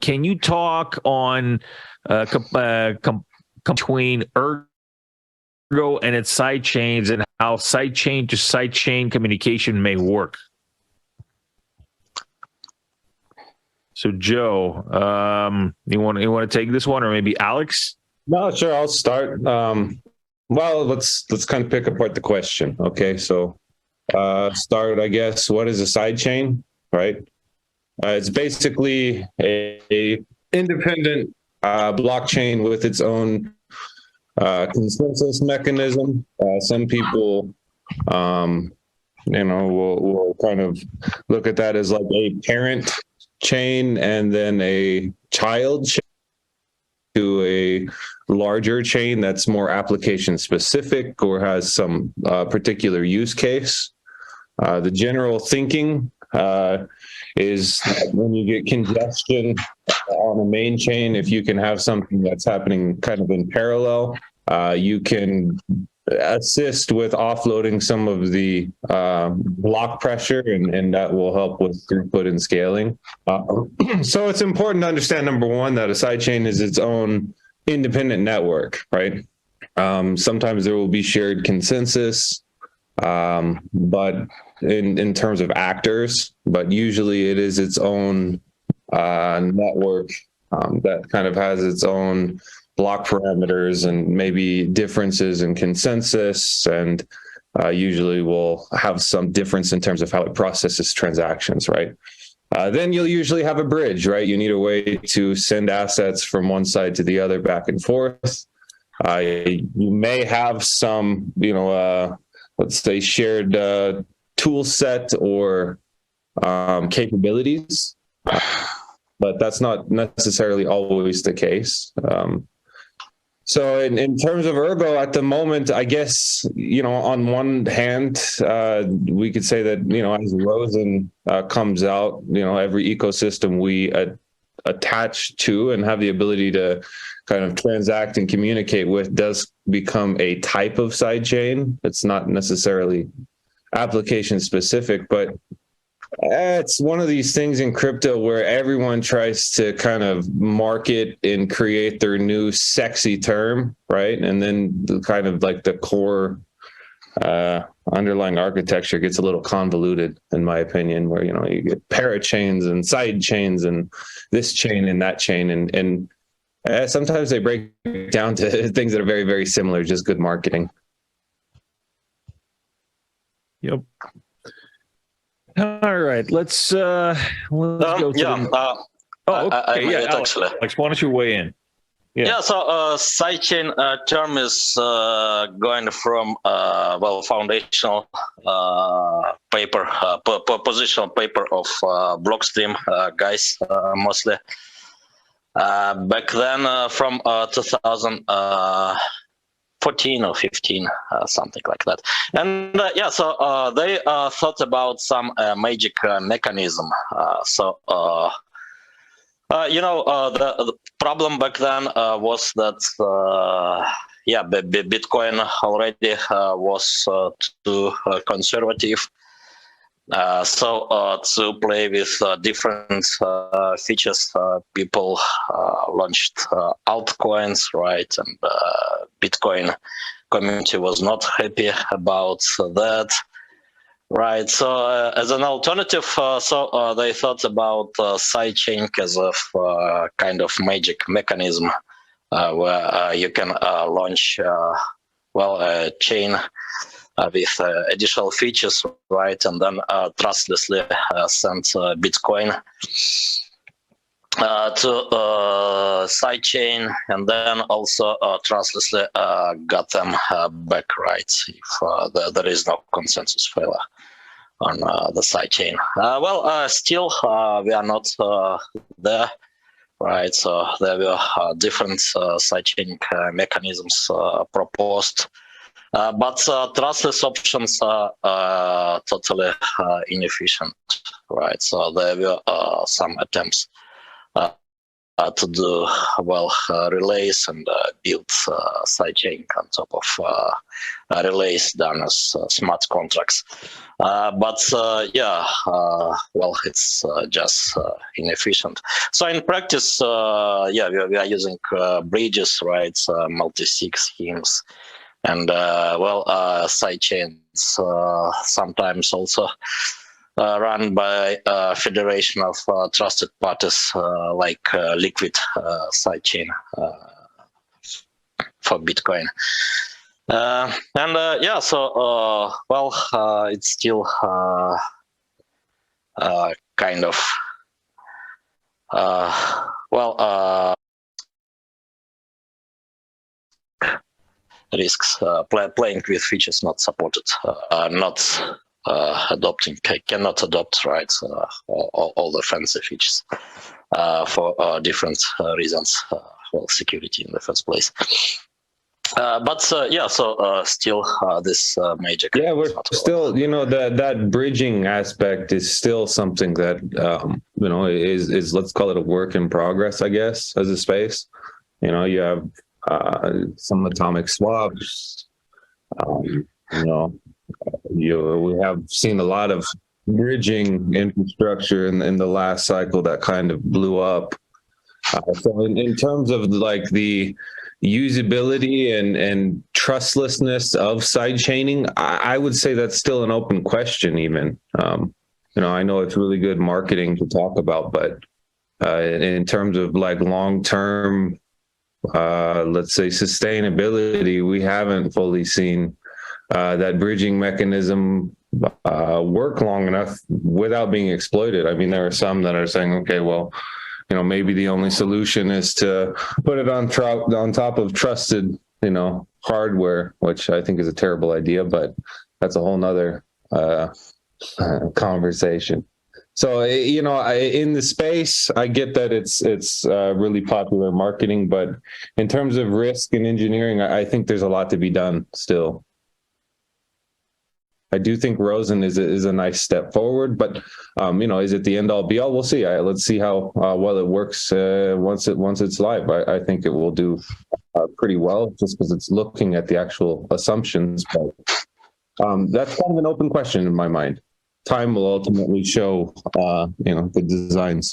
can you talk on between Ergo and its sidechains and how sidechain to sidechain communication may work? So, Joe, you want to take this one, or maybe Alex? No, sure. I'll start. Well, let's kind of pick apart the question. Okay, so start. I guess, what is a sidechain? Right. It's basically a independent blockchain with its own consensus mechanism. Some people, will kind of look at that as like a parent chain and then a child chain to a larger chain that's more application specific or has some particular use case. The general thinking is that when you get congestion on a main chain, if you can have something that's happening kind of in parallel, you can assist with offloading some of the block pressure, and that will help with throughput and scaling. So it's important to understand, number one, that a sidechain is its own independent network, right? Sometimes there will be shared consensus, but in terms of actors, but usually it is its own network that kind of has its own block parameters and maybe differences in consensus, and usually will have some difference in terms of how it processes transactions, right? Then you'll usually have a bridge, right? You need a way to send assets from one side to the other back and forth. You may have some, let's say shared tool set or capabilities, but that's not necessarily always the case. So in terms of Ergo at the moment, I guess, on one hand, we could say that, as Rosen comes out, every ecosystem we attach to and have the ability to kind of transact and communicate with does become a type of sidechain. It's not necessarily application specific, but it's one of these things in crypto where everyone tries to kind of market and create their new sexy term, right? And then the kind of like the core underlying architecture gets a little convoluted, in my opinion, where, you get parachains and side chains and this chain and that chain. And sometimes they break down to things that are very, very similar, just good marketing. Yep. All right, let's go to okay. Alex, why don't you weigh in? So sidechain term is going from foundational paper, positional paper of Blockstream guys mostly. Back then, from 2014 or 15, something like that. And so they thought about some magic mechanism. The problem back then was that, Bitcoin already was too conservative. So to play with different features, people launched altcoins, right? And Bitcoin community was not happy about that, right? So as an alternative, they thought about sidechain as a kind of magic mechanism where you can launch a chain with additional features, right? And then trustlessly send Bitcoin to sidechain, and then also trustlessly got them back, right? If there is no consensus failure on the sidechain. Still we are not there, right? So there were different sidechain mechanisms proposed. But trustless options are totally inefficient, right? So there were some attempts to do relays and build sidechain on top of relays done as smart contracts. It's just inefficient. So in practice, we are using bridges, right? Multi-sig schemes, and sidechains sometimes also run by a federation of trusted parties like Liquid sidechain for Bitcoin. It's still kind of risks. Playing with features not supported, not adopting, cannot adopt, right, all the fancy features for different reasons. Security in the first place. Still this major. Yeah, we're still, that bridging aspect is still something that, is let's call it a work in progress, I guess, as a space. You have some atomic swaps. We have seen a lot of bridging infrastructure in the last cycle that kind of blew up. So in terms of like the usability and trustlessness of sidechaining, I would say that's still an open question even. I know it's really good marketing to talk about, but in terms of like long-term, let's say sustainability, we haven't fully seen that bridging mechanism work long enough without being exploited. I mean, there are some that are saying, okay, well, maybe the only solution is to put it on top of trusted, hardware, which I think is a terrible idea, but that's a whole nother conversation. So, in the space, I get that it's really popular marketing, but in terms of risk and engineering, I think there's a lot to be done still. I do think Rosen is a nice step forward, but is it the end all be all? We'll see. Let's see how well it works once it's live. I think it will do pretty well, just because it's looking at the actual assumptions. But that's kind of an open question in my mind. Time will ultimately show, the designs.